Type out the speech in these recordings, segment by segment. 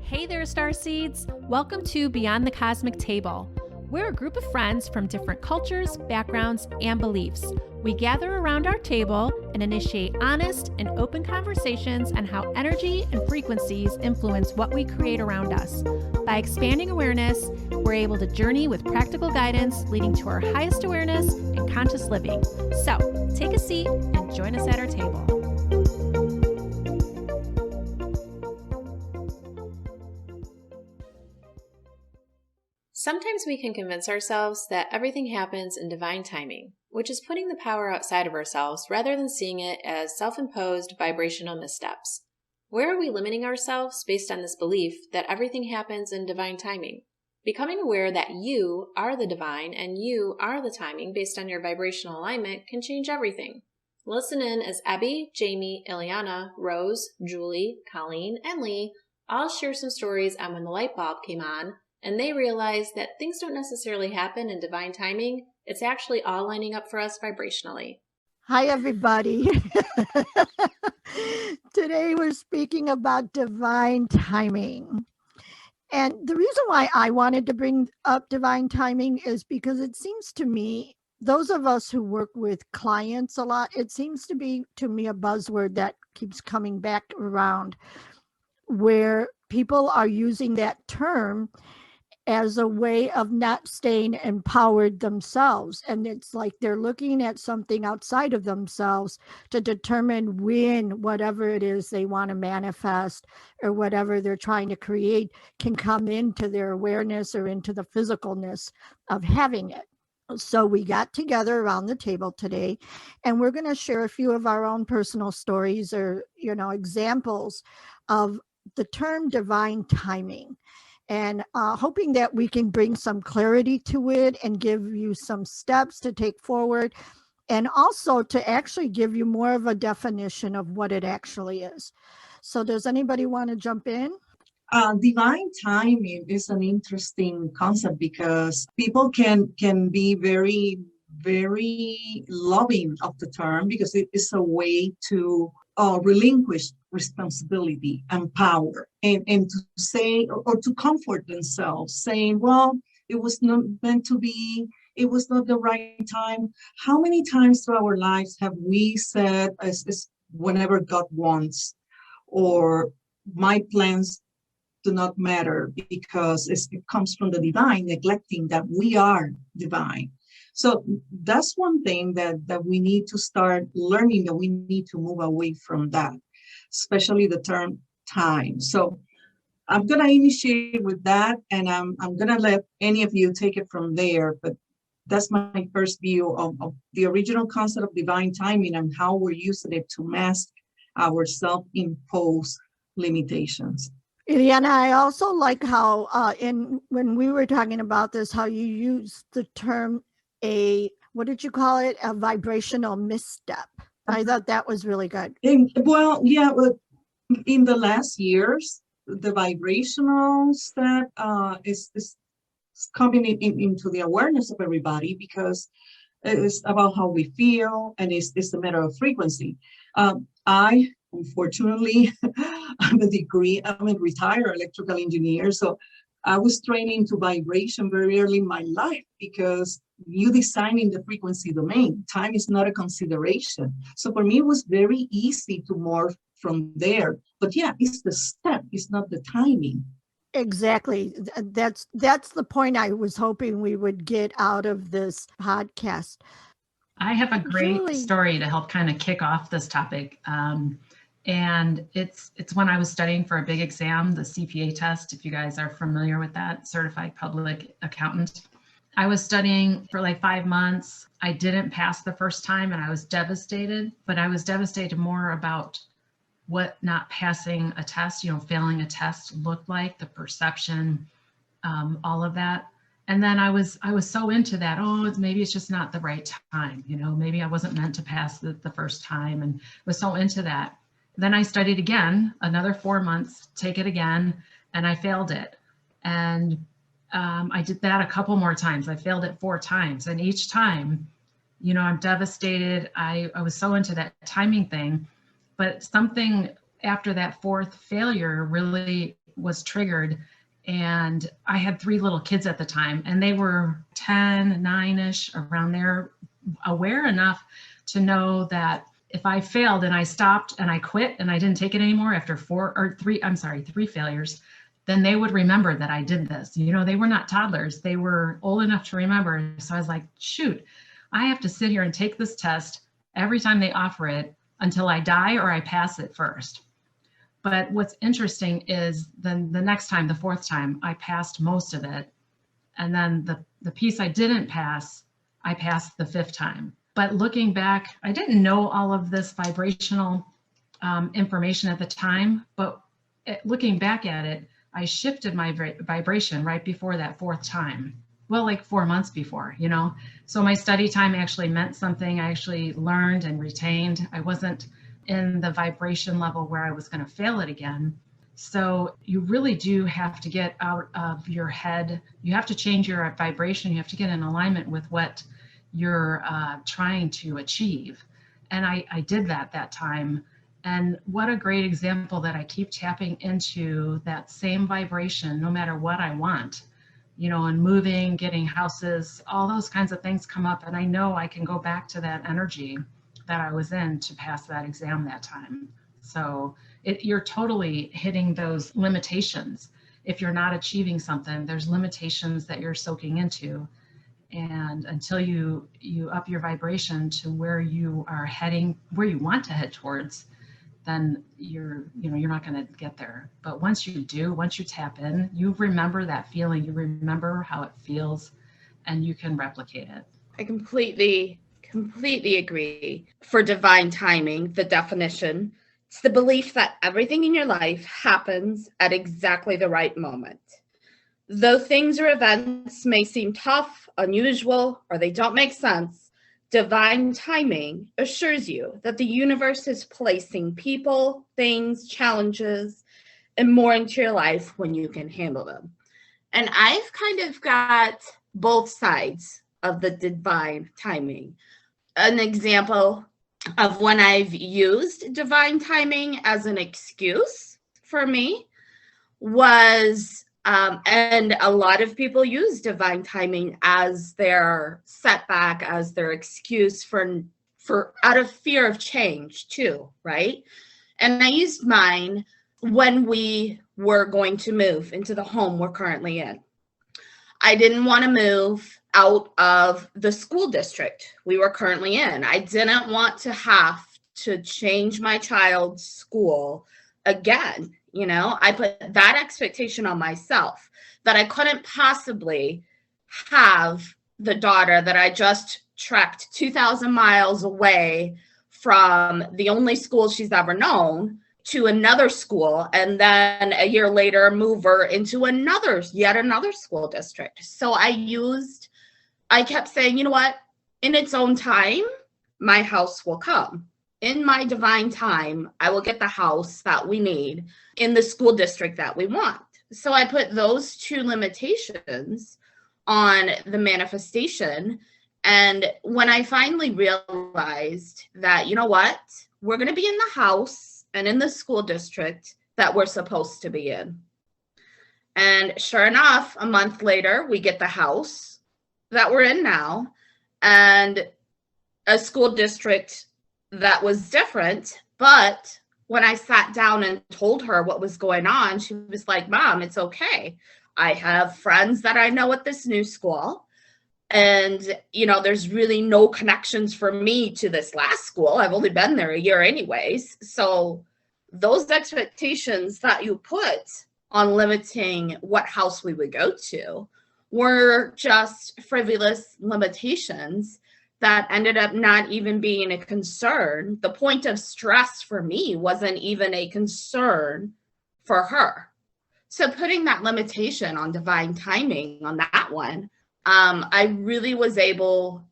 Hey there, Starseeds! Welcome to Beyond the Cosmic Table. We're a group of friends from different cultures, backgrounds, and beliefs. We gather around our table and initiate honest and open conversations on how energy and frequencies influence what we create around us. By expanding awareness, we're able to journey with practical guidance leading to our highest awareness and conscious living. So, take a seat and join us at our table. Sometimes we can convince ourselves that everything happens in divine timing, which is putting the power outside of ourselves rather than seeing it as self-imposed vibrational missteps. Where are we limiting ourselves based on this belief that everything happens in divine timing? Becoming aware that you are the divine and you are the timing based on your vibrational alignment can change everything. Listen in as Ebby, Jami, Ileana, Rose, Julie, Colleen, and Leigh all share some stories on when the light bulb came on and they realize that things don't necessarily happen in divine timing. It's actually all lining up for us vibrationally. Hi, everybody. Today we're speaking about divine timing. And the reason why I wanted to bring up divine timing is because it seems to me, those of us who work with clients a lot, it seems to be, to me, a buzzword that keeps coming back around, where people are using that term as a way of not staying empowered themselves. And it's like they're looking at something outside of themselves to determine when whatever it is they want to manifest or whatever they're trying to create can come into their awareness or into the physicalness of having it. So we got together around the table today, and we're going to share a few of our own personal stories or, examples of the term divine timing. And hoping that we can bring some clarity to it and give you some steps to take forward, and also to actually give you more of a definition of what it actually is. So does anybody want to jump in? Divine timing is an interesting concept because people can be very, very loving of the term because it is a way to relinquish responsibility and power and to say or to comfort themselves saying, well, it was not meant to be, it was not the right time. How many times through our lives have we said as whenever God wants, or my plans do not matter because it comes from the divine, neglecting that we are divine. So that's one thing that we need to start learning, that we need to move away from that, especially the term time. So I'm going to initiate with that, and I'm going to let any of you take it from there. But that's my first view of the original concept of divine timing and how we're using it to mask our self-imposed limitations. Ileana, I also like how when we were talking about this, how you use the term what did you call it? A vibrational misstep. I thought that was really good. In the last years, the vibrational step is coming into the awareness of everybody because it's about how we feel, and it's a matter of frequency. I, unfortunately, I'm a retired electrical engineer, so I was training to vibration very early in my life because you designing the frequency domain. Time is not a consideration. So for me, it was very easy to morph from there. But yeah, it's the step, it's not the timing. Exactly. That's the point I was hoping we would get out of this podcast. I have a great story to help kind of kick off this topic. And it's when I was studying for a big exam, the CPA test, if you guys are familiar with that, Certified Public Accountant. I was studying for like 5 months. I didn't pass the first time and I was devastated, but I was devastated more about what not passing a test, failing a test looked like, the perception, all of that. And then I was so into that, maybe it's just not the right time, maybe I wasn't meant to pass the first time, and was so into that. Then I studied again, another 4 months, take it again, and I failed it. And I did that a couple more times. I failed it 4 times. And each time, I'm devastated. I was so into that timing thing. But something after that 4th failure really was triggered. And I had 3 little kids at the time, and they were 10, 9-ish, around there, aware enough to know that if I failed and I stopped and I quit and I didn't take it anymore after 3 failures, then they would remember that I did this. You know, they were not toddlers. They were old enough to remember. So I was like, shoot, I have to sit here and take this test every time they offer it until I die or I pass it first. But what's interesting is then the next time, the 4th time, I passed most of it. And then the piece I didn't pass, I passed the 5th time. But looking back, I didn't know all of this vibrational information at the time, but looking back at it, I shifted my vibration right before that 4th time. Well, like 4 months before, you know? So my study time actually meant something. I actually learned and retained. I wasn't in the vibration level where I was going to fail it again. So you really do have to get out of your head. You have to change your vibration. You have to get in alignment with what you're trying to achieve. And I did that time. And what a great example that I keep tapping into that same vibration, no matter what I want, you know, and moving, getting houses, all those kinds of things come up. And I know I can go back to that energy that I was in to pass that exam that time. So you're totally hitting those limitations. If you're not achieving something, there's limitations that you're soaking into. And until you up your vibration to where you are heading, where you want to head towards, then you're not going to get there. But once you do, once you tap in, you remember that feeling, you remember how it feels, and you can replicate it. I completely agree. For divine timing, the definition, it's the belief that everything in your life happens at exactly the right moment. Though things or events may seem tough, unusual, or they don't make sense, divine timing assures you that the universe is placing people, things, challenges, and more into your life when you can handle them. And I've kind of got both sides of the divine timing. An example of when I've used divine timing as an excuse for me was, and a lot of people use divine timing as their setback, as their excuse for out of fear of change too, right? And I used mine when we were going to move into the home we're currently in. I didn't want to move out of the school district we were currently in. I didn't want to have to change my child's school again. You know, I put that expectation on myself that I couldn't possibly have the daughter that I just trekked 2,000 miles away from the only school she's ever known to another school, and then a year later move her into yet another school district. So I kept saying, you know what, in its own time, my house will come. In my divine time, I will get the house that we need in the school district that we want. So I put those 2 limitations on the manifestation. And when I finally realized that, you know what, we're going to be in the house and in the school district that we're supposed to be in. And sure enough, a month later, we get the house that we're in now and a school district that was different. But when I sat down and told her what was going on, she was like, Mom, it's okay. I have friends that I know at this new school. And, you know, there's really no connections for me to this last school. I've only been there a year anyways. So those expectations that you put on limiting what house we would go to were just frivolous limitations that ended up not even being a concern. The point of stress for me wasn't even a concern for her. So putting that limitation on divine timing on that one, I really was able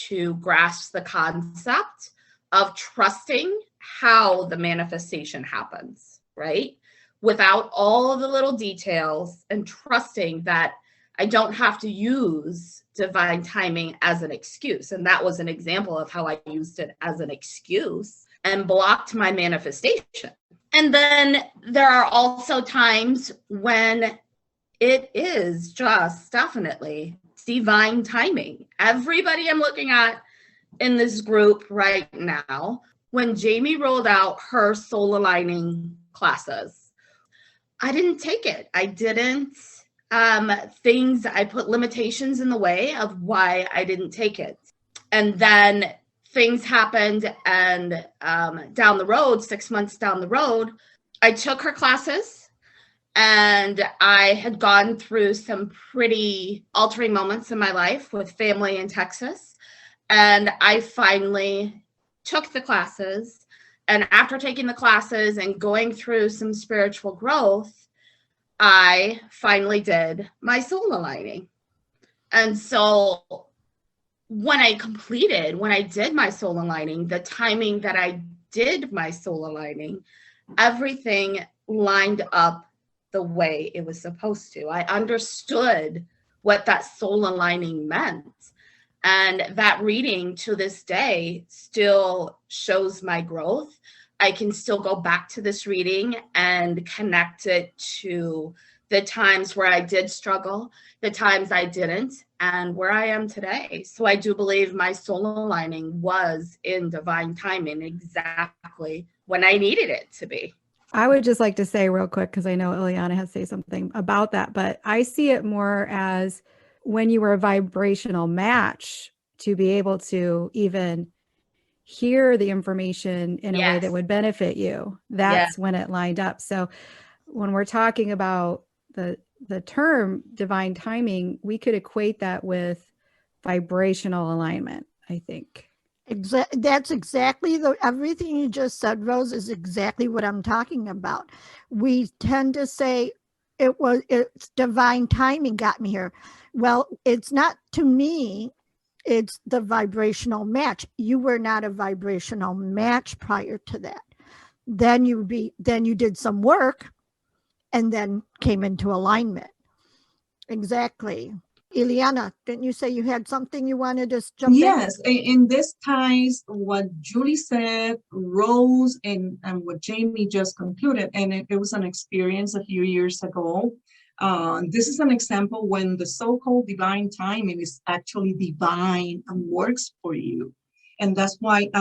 to grasp the concept of trusting how the manifestation happens, right? Without all of the little details, and trusting that I don't have to use divine timing as an excuse. And that was an example of how I used it as an excuse and blocked my manifestation. And then there are also times when it is just definitely divine timing. Everybody I'm looking at in this group right now, when Jami rolled out her soul aligning classes, I didn't take it. I didn't. I put limitations in the way of why I didn't take it. And then things happened, and down the road, 6 months down the road, I took her classes, and I had gone through some pretty altering moments in my life with family in Texas. And I finally took the classes. And after taking the classes and going through some spiritual growth, I finally did my soul aligning. And so when I did my soul aligning, the timing that I did my soul aligning, everything lined up the way it was supposed to. I understood what that soul aligning meant. And that reading to this day still shows my growth. I can still go back to this reading and connect it to the times where I did struggle, the times I didn't, and where I am today. So I do believe my soul aligning was in divine timing, exactly when I needed it to be. I would just like to say real quick, because I know Ileana has to say something about that, but I see it more as when you were a vibrational match to be able to even hear the information in a way that would benefit you. That's when it lined up. So when we're talking about the term divine timing, we could equate that with vibrational alignment, I think. That's exactly everything you just said, Rose, is exactly what I'm talking about. We tend to say it's divine timing got me here. Well, it's not, to me, it's the vibrational match. You were not a vibrational match prior to that. Then you did some work and then came into alignment. Exactly. Ileana, didn't you say you had something you wanted to jump in? Yes, and this ties what Julie said, Rose, and what Jami just concluded. And it was an experience a few years ago. This is an example when the so-called divine timing is actually divine and works for you. And that's why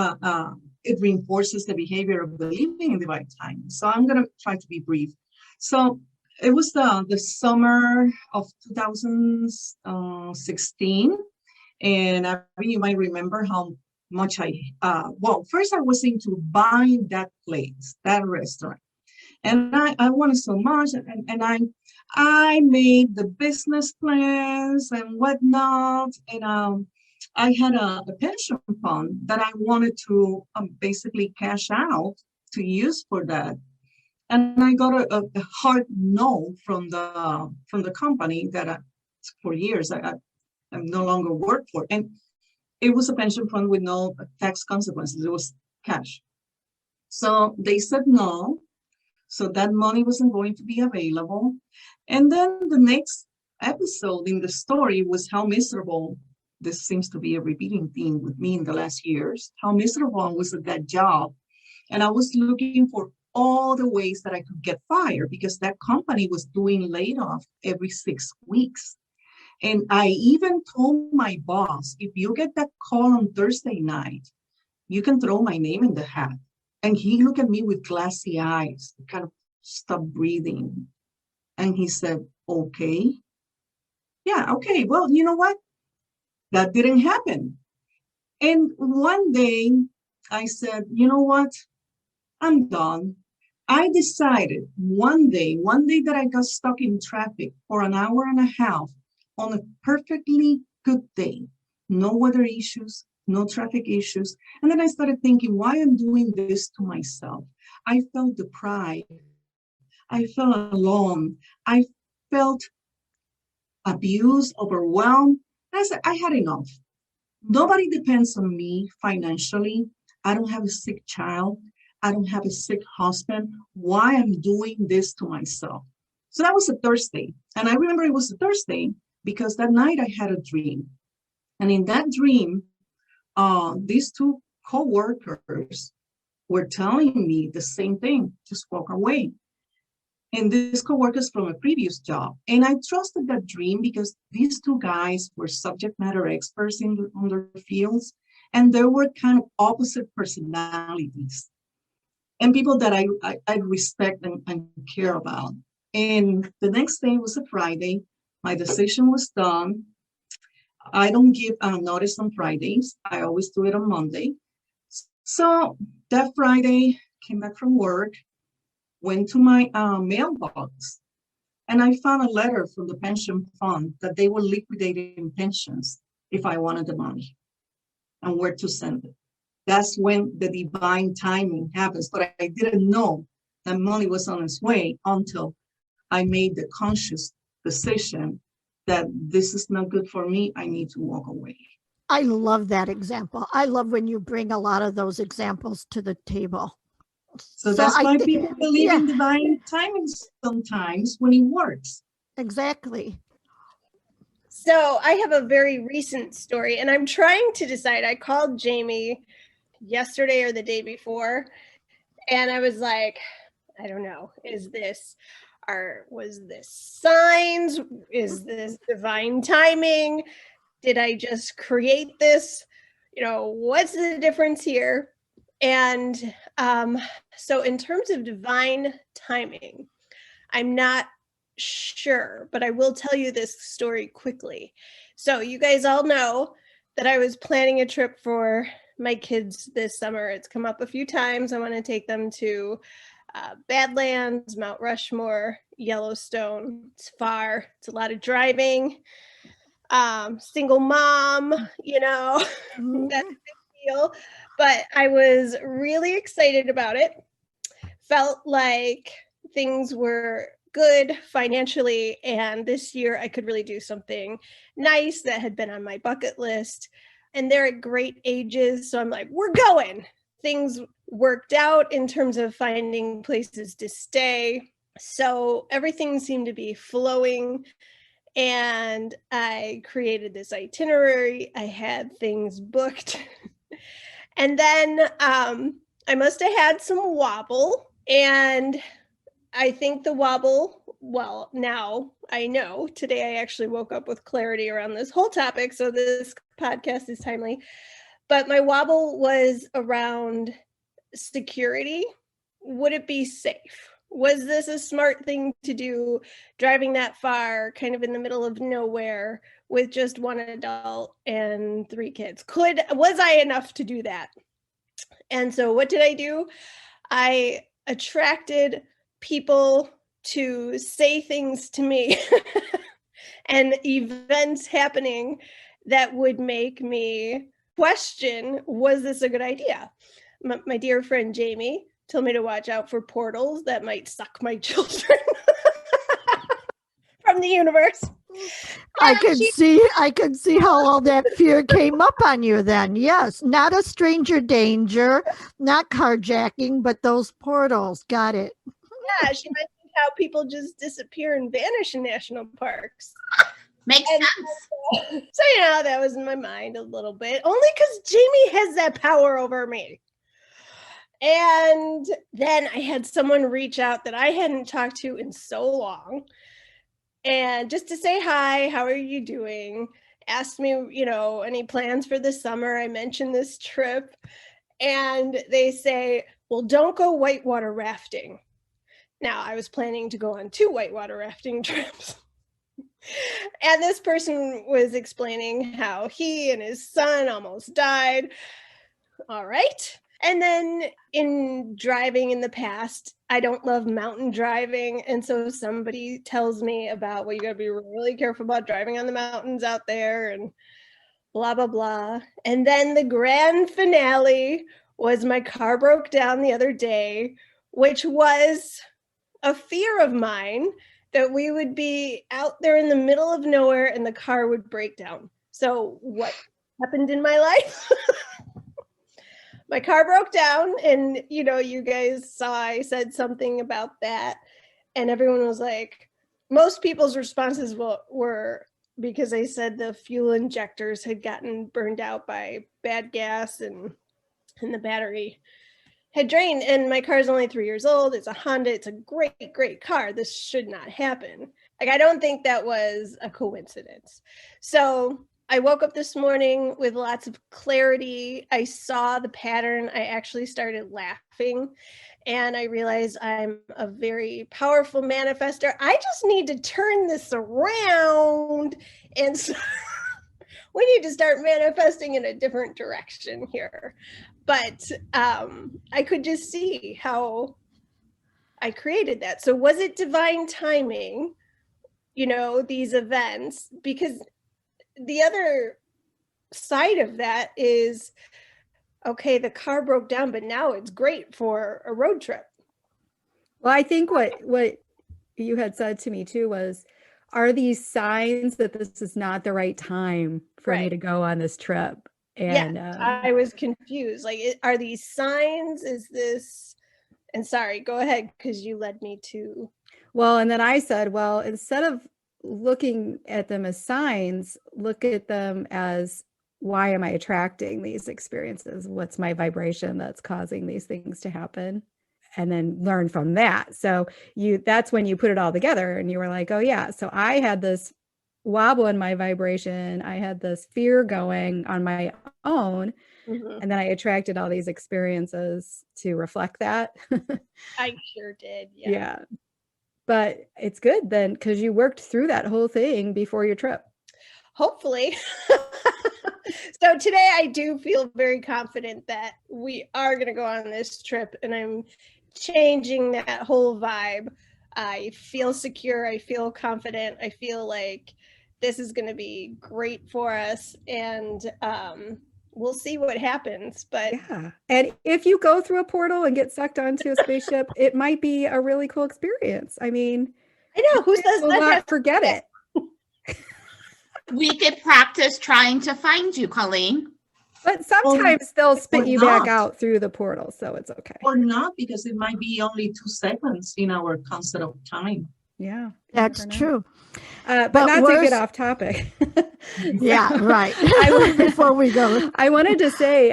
it reinforces the behavior of believing in divine timing. So I'm going to try to be brief. So it was the summer of 2016. And you might remember how much first I was into buying that place, that restaurant. And I wanted so much, and I made the business plans and whatnot. And I had a pension fund that I wanted to basically cash out to use for that. And I got a hard no from the company that for years I no longer work for. And it was a pension fund with no tax consequences. It was cash. So they said no. So that money wasn't going to be available. And then the next episode in the story was how miserable, this seems to be a repeating theme with me in the last years, how miserable I was at that job. And I was looking for all the ways that I could get fired because that company was doing layoff every 6 weeks. And I even told my boss, if you get that call on Thursday night, you can throw my name in the hat. And he looked at me with glassy eyes, kind of stopped breathing. And he said, okay. Yeah, okay. Well, you know what? That didn't happen. And one day I said, you know what? I'm done. I decided one day that I got stuck in traffic for an hour and a half on a perfectly good day, no weather issues, no traffic issues. And then I started thinking, why I'm doing this to myself? I felt deprived. I felt alone. I felt abused, overwhelmed. I said, I had enough. Nobody depends on me financially. I don't have a sick child. I don't have a sick husband. Why I'm doing this to myself? So that was a Thursday. And I remember it was a Thursday because that night I had a dream. And in that dream, these two co-workers were telling me the same thing, just walk away. And these coworkers from a previous job. And I trusted that dream because these two guys were subject matter experts on their fields, and they were kind of opposite personalities and people that I respect and care about. And the next day was a Friday. My decision was done. I don't give notice on Fridays. I always do it on Monday. So that Friday, came back from work, went to my mailbox, and I found a letter from the pension fund that they were liquidating pensions if I wanted the money and where to send it. That's when the divine timing happens. But I didn't know that money was on its way until I made the conscious decision that this is not good for me. I need to walk away. I love that example. I love when you bring a lot of those examples to the table. So that's why people believe in divine timing sometimes when it works. Exactly. So I have a very recent story, and I'm trying to decide. I called Jami yesterday or the day before, and I was like, I don't know, was this signs? Is this divine timing? Did I just create this? What's the difference here? And so in terms of divine timing, I'm not sure, but I will tell you this story quickly. So you guys all know that I was planning a trip for my kids this summer. It's come up a few times. I want to take them to Badlands, Mount Rushmore, Yellowstone. It's far. It's a lot of driving. Single mom, that's a big deal. But I was really excited about it. Felt like things were good financially, and this year I could really do something nice that had been on my bucket list. And they're at great ages, so I'm like, we're going. Things worked out in terms of finding places to stay. So everything seemed to be flowing, and I created this itinerary. I had things booked. And then I must have had some wobble, and I think the wobble, well, now I know. Today I actually woke up with clarity around this whole topic, so this podcast is timely. But my wobble was around security. Would it be safe? Was this a smart thing to do, driving that far, kind of in the middle of nowhere with just one adult and 3 kids? Was I enough to do that? And so what did I do? I attracted people to say things to me and events happening that would make me question, was this a good idea? My dear friend Jami told me to watch out for portals that might suck my children from the universe. I can see how all that fear came up on you then. Yes, not a stranger danger, not carjacking, but those portals. Got it. Yeah, she mentioned how people just disappear and vanish in national parks. Makes sense. So, that was in my mind a little bit, only because Jami has that power over me. And then I had someone reach out that I hadn't talked to in so long, and just to say hi, how are you doing? Asked me, any plans for the summer? I mentioned this trip, and they say, well, don't go whitewater rafting. Now, I was planning to go on 2 whitewater rafting trips. And this person was explaining how he and his son almost died. All right. And then in driving in the past, I don't love mountain driving. And so somebody tells me about, well, you got to be really careful about driving on the mountains out there and blah, blah, blah. And then the grand finale was my car broke down the other day, which was a fear of mine, that we would be out there in the middle of nowhere and the car would break down. So what happened in my life? My car broke down, and you guys saw I said something about that, and everyone was like, most people's responses were because I said the fuel injectors had gotten burned out by bad gas and the battery had drained, and my car is only 3 years old. It's a Honda. It's a great car. This should not happen. Like, I don't think that was a coincidence. So I woke up this morning with lots of clarity. I saw the pattern. I actually started laughing, and I realized I'm a very powerful manifester. I just need to turn this around, and so we need to start manifesting in a different direction here. But I could just see how I created that. So was it divine timing, these events? Because the other side of that is, okay, the car broke down, but now it's great for a road trip. Well, I think what you had said to me too was, are these signs that this is not the right time for me to go on this trip? And I was confused. Like, are these signs? Is this, and sorry, go ahead, because you led me to. Well, and then I said, well, instead of looking at them as signs, look at them as, why am I attracting these experiences? What's my vibration that's causing these things to happen? And then learn from that. So that's when you put it all together and you were like, oh yeah, so I had this wobble in my vibration. I had this fear going on my own. Mm-hmm. And then I attracted all these experiences to reflect that. I sure did. Yeah. But it's good then, because you worked through that whole thing before your trip. Hopefully. So today I do feel very confident that we are going to go on this trip, and I'm changing that whole vibe. I feel secure. I feel confident. I feel like this is going to be great for us, and we'll see what happens. But yeah, and if you go through a portal and get sucked onto a spaceship, it might be a really cool experience. I mean, I know, who says will not forget it. We could practice trying to find you, Colleen. But sometimes they'll spit you back out through the portal, so it's okay. Or not, because it might be only 2 seconds in our concept of time. Yeah, that's true. But not to get off topic. Yeah, right. Before we go, I wanted to say,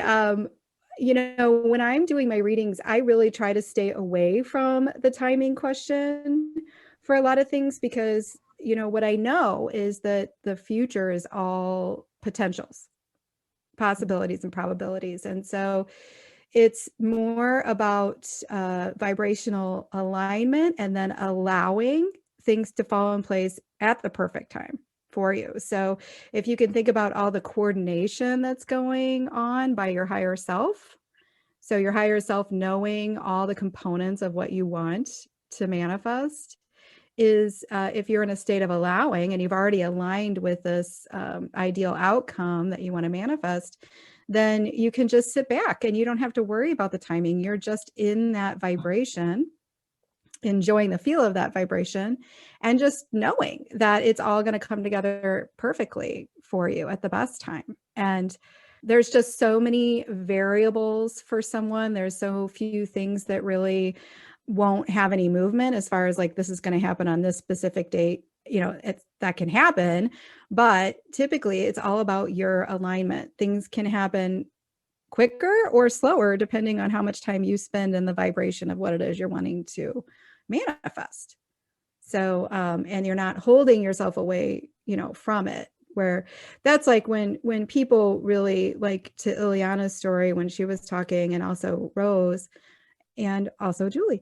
when I'm doing my readings, I really try to stay away from the timing question for a lot of things, because what I know is that the future is all potentials, possibilities, and probabilities. And so it's more about vibrational alignment and then allowing things to fall in place at the perfect time for you. So if you can think about all the coordination that's going on by your higher self, so your higher self knowing all the components of what you want to manifest, is if you're in a state of allowing and you've already aligned with this ideal outcome that you want to manifest, then you can just sit back and you don't have to worry about the timing. You're just in that vibration, enjoying the feel of that vibration, and just knowing that it's all going to come together perfectly for you at the best time. And there's just so many variables for someone. There's so few things that really won't have any movement as far as like, this is going to happen on this specific date. That can happen, but typically it's all about your alignment. Things can happen quicker or slower depending on how much time you spend in the vibration of what it is you're wanting to manifest. So, and you're not holding yourself away, from it, where that's like when people really, like to Ileana's story, when she was talking, and also Rose, and also Julie,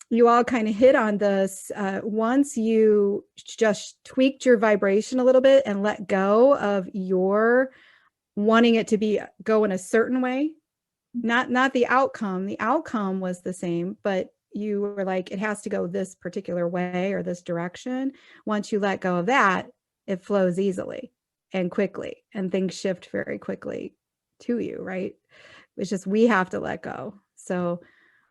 you all kind of hit on this. Once you just tweaked your vibration a little bit and let go of your wanting it to go in a certain way, not the outcome. The outcome was the same, but you were like, it has to go this particular way or this direction. Once you let go of that, it flows easily and quickly, and things shift very quickly to you, right? It's just, we have to let go. So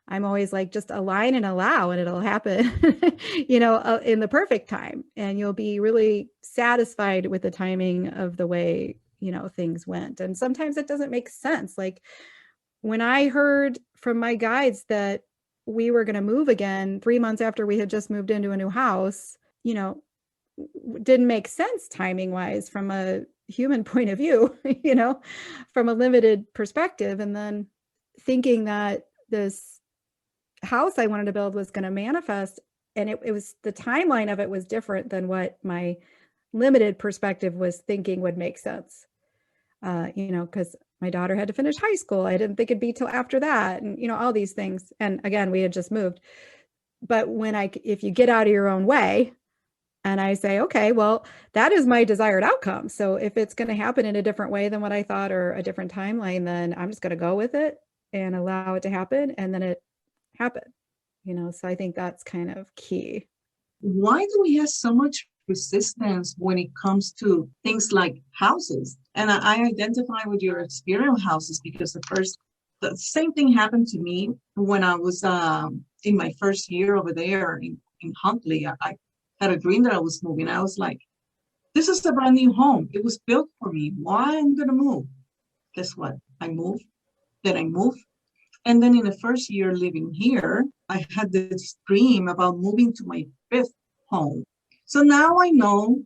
I'm always like, just align and allow, and it'll happen, in the perfect time. And you'll be really satisfied with the timing of the way, things went. And sometimes it doesn't make sense. Like when I heard from my guides that we were going to move again 3 months after we had just moved into a new house, didn't make sense timing wise from a human point of view, from a limited perspective. And then thinking that this house I wanted to build was going to manifest. And it was, the timeline of it was different than what my limited perspective was thinking would make sense. Because my daughter had to finish high school. I didn't think it'd be till after that. And, all these things. And again, we had just moved. But if you get out of your own way and I say, okay, well, that is my desired outcome. So if it's going to happen in a different way than what I thought or a different timeline, then I'm just going to go with it and allow it to happen. And then it happened, so I think that's kind of key. Why do we have so much resistance when it comes to things like houses? And I identify with your experience houses because the same thing happened to me when I was in my first year over there in Huntley. I had a dream that I was moving. I was like, this is a brand new home. It was built for me. Why am I going to move? Guess what? I moved. Then I moved. And then in the first year living here, I had this dream about moving to my 5th home. So now I know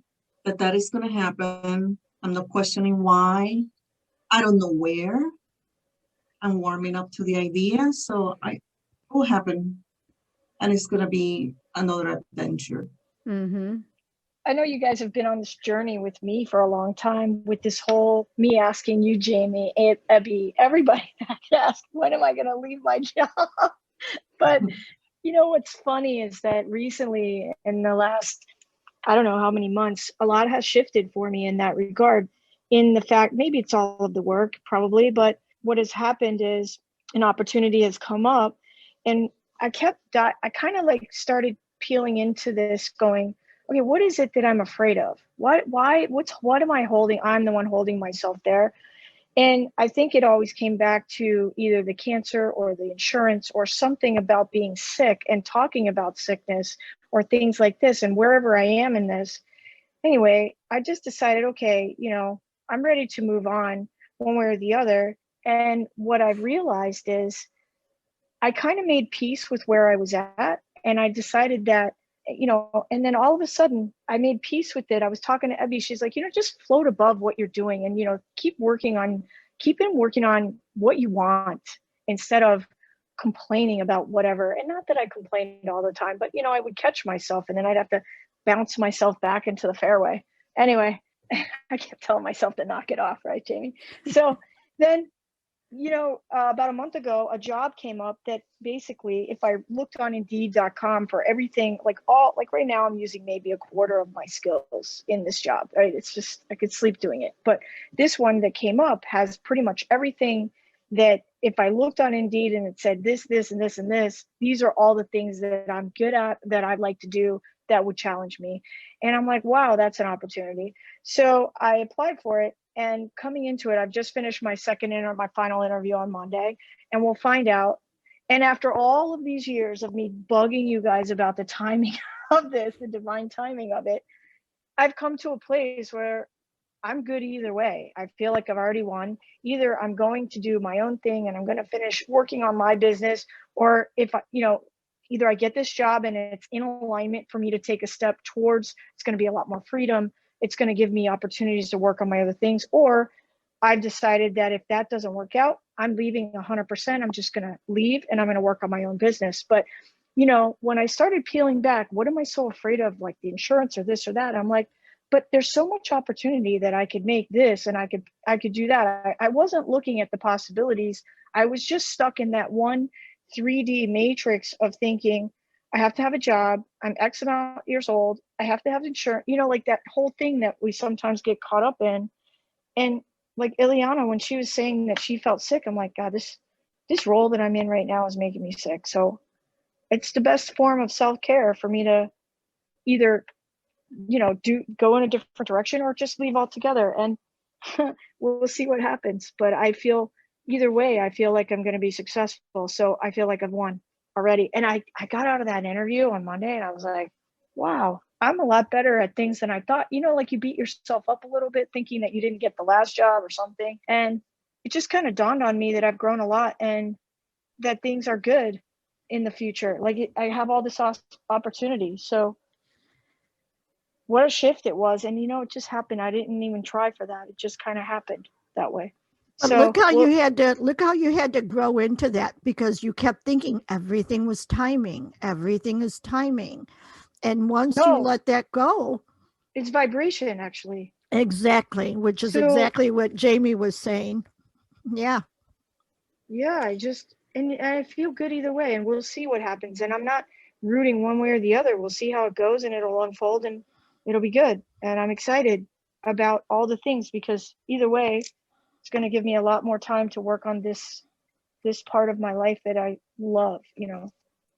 that is going to happen. I'm not questioning why. I don't know where. I'm warming up to the idea. So it will happen. And it's going to be another adventure. Mm-hmm. I know you guys have been on this journey with me for a long time with this whole, me asking you, Jami, Ebby, everybody that asked, when am I going to leave my job? But what's funny is that recently in the last, I don't know how many months, a lot has shifted for me in that regard, in the fact, maybe it's all of the work probably, but what has happened is an opportunity has come up and I kind of like started peeling into this going, okay, what is it that I'm afraid of? What am I holding? I'm the one holding myself there. And I think it always came back to either the cancer or the insurance or something about being sick and talking about sickness or things like this. And wherever I am in this, anyway, I just decided, okay, I'm ready to move on one way or the other. And what I've realized is I kind of made peace with where I was at. And I decided that, and then all of a sudden I made peace with it. I was talking to Ebby. She's like, just float above what you're doing and, keep working on what you want instead of complaining about whatever. And not that I complained all the time, but, I would catch myself and then I'd have to bounce myself back into the fairway. Anyway, I kept telling myself to knock it off. Right, Jami? So then, about a month ago, a job came up that basically, if I looked on Indeed.com for everything, like right now, I'm using maybe a quarter of my skills in this job. Right? It's just, I could sleep doing it. But this one that came up has pretty much everything that if I looked on Indeed and it said this, and this, and this, these are all the things that I'm good at, that I'd like to do, that would challenge me. And I'm like, wow, that's an opportunity. So I applied for it. And coming into it, I've just finished my my final interview on Monday, and we'll find out. And after all of these years of me bugging you guys about the timing of this, the divine timing of it, I've come to a place where I'm good either way. I feel like I've already won. Either I'm going to do my own thing and I'm going to finish working on my business, or if either I get this job and it's in alignment for me to take a step towards, it's going to be a lot more freedom. It's going to give me opportunities to work on my other things. Or I've decided that if that doesn't work out, I'm leaving 100%. I'm just going to leave and I'm going to work on my own business. But, when I started peeling back, what am I so afraid of? Like the insurance or this or that? I'm like, but there's so much opportunity that I could make this and I could do that. I wasn't looking at the possibilities. I was just stuck in that one 3D matrix of thinking, I have to have a job. I'm X amount years old. I have to have insurance, like that whole thing that we sometimes get caught up in. And like Ileana, when she was saying that she felt sick, I'm like, God, this role that I'm in right now is making me sick. So it's the best form of self-care for me to either, go in a different direction or just leave altogether. And we'll see what happens. But I feel either way, I feel like I'm going to be successful. So I feel like I've won already. And I got out of that interview on Monday and I was like, wow, I'm a lot better at things than I thought. Like you beat yourself up a little bit thinking that you didn't get the last job or something. And it just kind of dawned on me that I've grown a lot and that things are good in the future. Like I have all this opportunity. So what a shift it was. And, it just happened. I didn't even try for that. It just kind of happened that way. But So look how you had to grow into that, because you kept thinking everything was timing. Everything is timing. And once you no, let that go, it's vibration actually. exactly, which is So exactly what Jami was saying. Yeah. yeah, and I feel good either way, and we'll see what happens. And I'm not rooting one way or the other. We'll see how it goes, and it'll unfold, and it'll be good. And I'm excited about all the things, because either way, it's going to give me a lot more time to work on this part of my life that I love.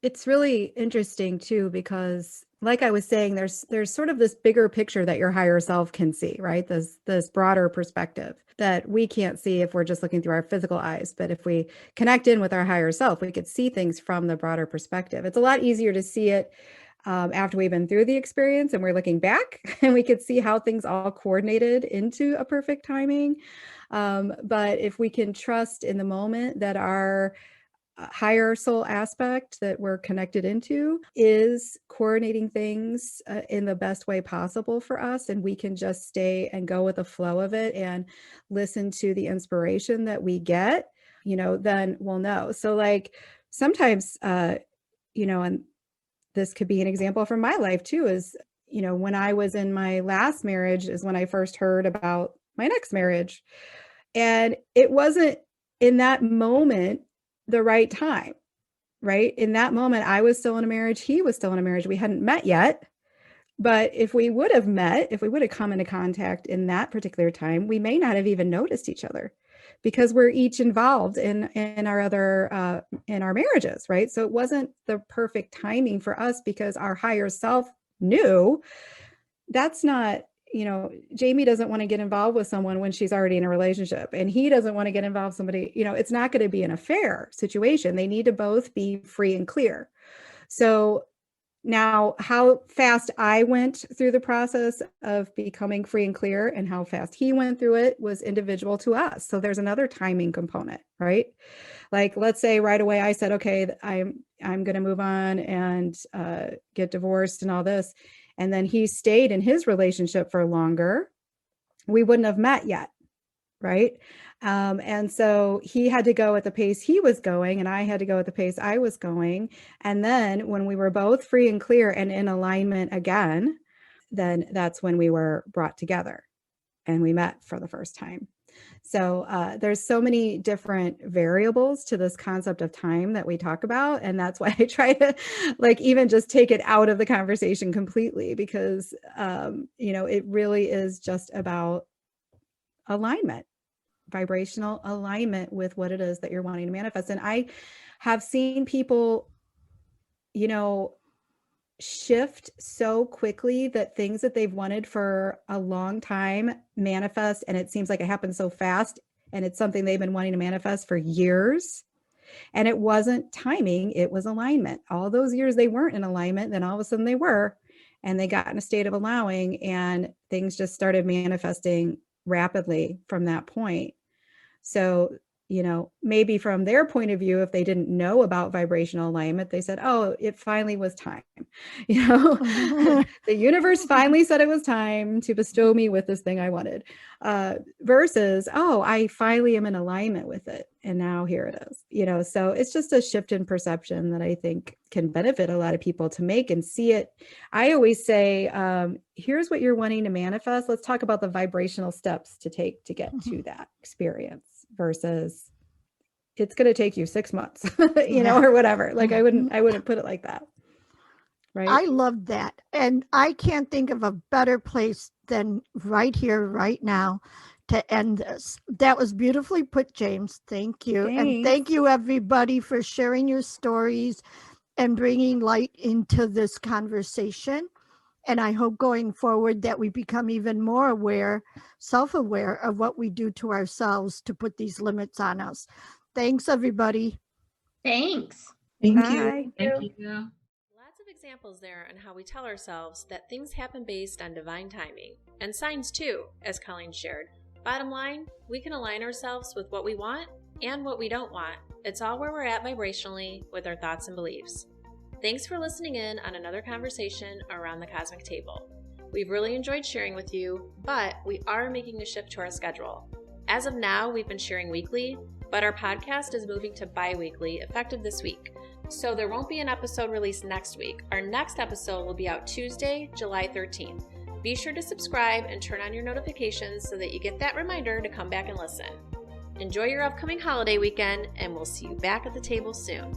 It's really interesting too, because like I was saying, there's sort of this bigger picture that your higher self can see, right? This broader perspective that we can't see if we're just looking through our physical eyes. But if we connect in with our higher self, we could see things from the broader perspective. It's a lot easier to see it after we've been through the experience and we're looking back, and we could see how things all coordinated into a perfect timing. But if we can trust in the moment that our higher soul aspect that we're connected into is coordinating things in the best way possible for us, and we can just stay and go with the flow of it and listen to the inspiration that we get, then we'll know. So like sometimes, and this could be an example from my life too, is, when I was in my last marriage is when I first heard about my next marriage. And it wasn't in that moment the right time, right? In that moment, I was still in a marriage. He was still in a marriage. We hadn't met yet. But if we would have met, if we would have come into contact in that particular time, we may not have even noticed each other, because we're each involved in our other, in our marriages, right? So it wasn't the perfect timing for us, because our higher self knew that's not, Jami doesn't want to get involved with someone when she's already in a relationship, and he doesn't want to get involved with somebody, it's not going to be an affair situation. They need to both be free and clear. So now how fast I went through the process of becoming free and clear and how fast he went through it was individual to us. So there's another timing component, right? Like, let's say right away I said, okay, I'm going to move on and get divorced and all this. And then he stayed in his relationship for longer. We wouldn't have met yet, right? And so he had to go at the pace he was going, and I had to go at the pace I was going. And then when we were both free and clear and in alignment again, then that's when we were brought together and we met for the first time. So there's so many different variables to this concept of time that we talk about. And that's why I try to even just take it out of the conversation completely, because, it really is just about alignment, vibrational alignment with what it is that you're wanting to manifest. And I have seen people, shift so quickly that things that they've wanted for a long time manifest, and it seems like it happens so fast, and it's something they've been wanting to manifest for years. And it wasn't timing, it was alignment. All those years they weren't in alignment, then all of a sudden they were, and they got in a state of allowing, and things just started manifesting rapidly from that point. So, maybe from their point of view, if they didn't know about vibrational alignment, they said, oh, it finally was time. The universe finally said it was time to bestow me with this thing I wanted, versus, oh, I finally am in alignment with it. And now here it is, so it's just a shift in perception that I think can benefit a lot of people to make and see it. I always say, here's what you're wanting to manifest. Let's talk about the vibrational steps to take to get to that experience, versus it's going to take you 6 months, or whatever. Like I wouldn't put it like that. Right. I love that. And I can't think of a better place than right here, right now, to end this. That was beautifully put, James. Thank you. Thanks. And thank you, everybody, for sharing your stories and bringing light into this conversation. And I hope going forward that we become even more aware, self-aware of what we do to ourselves to put these limits on us. Thanks, everybody. Thanks. Thank Bye. you. Thank you. Lots of examples there on how we tell ourselves that things happen based on divine timing, and signs too, as Colleen shared. Bottom line, we can align ourselves with what we want and what we don't want. It's all where we're at vibrationally with our thoughts and beliefs. Thanks for listening in on another conversation around the cosmic table. We've really enjoyed sharing with you, but we are making a shift to our schedule. As of now, we've been sharing weekly, but our podcast is moving to bi-weekly effective this week. So there won't be an episode released next week. Our next episode will be out Tuesday, July 13th. Be sure to subscribe and turn on your notifications so that you get that reminder to come back and listen. Enjoy your upcoming holiday weekend, and we'll see you back at the table soon.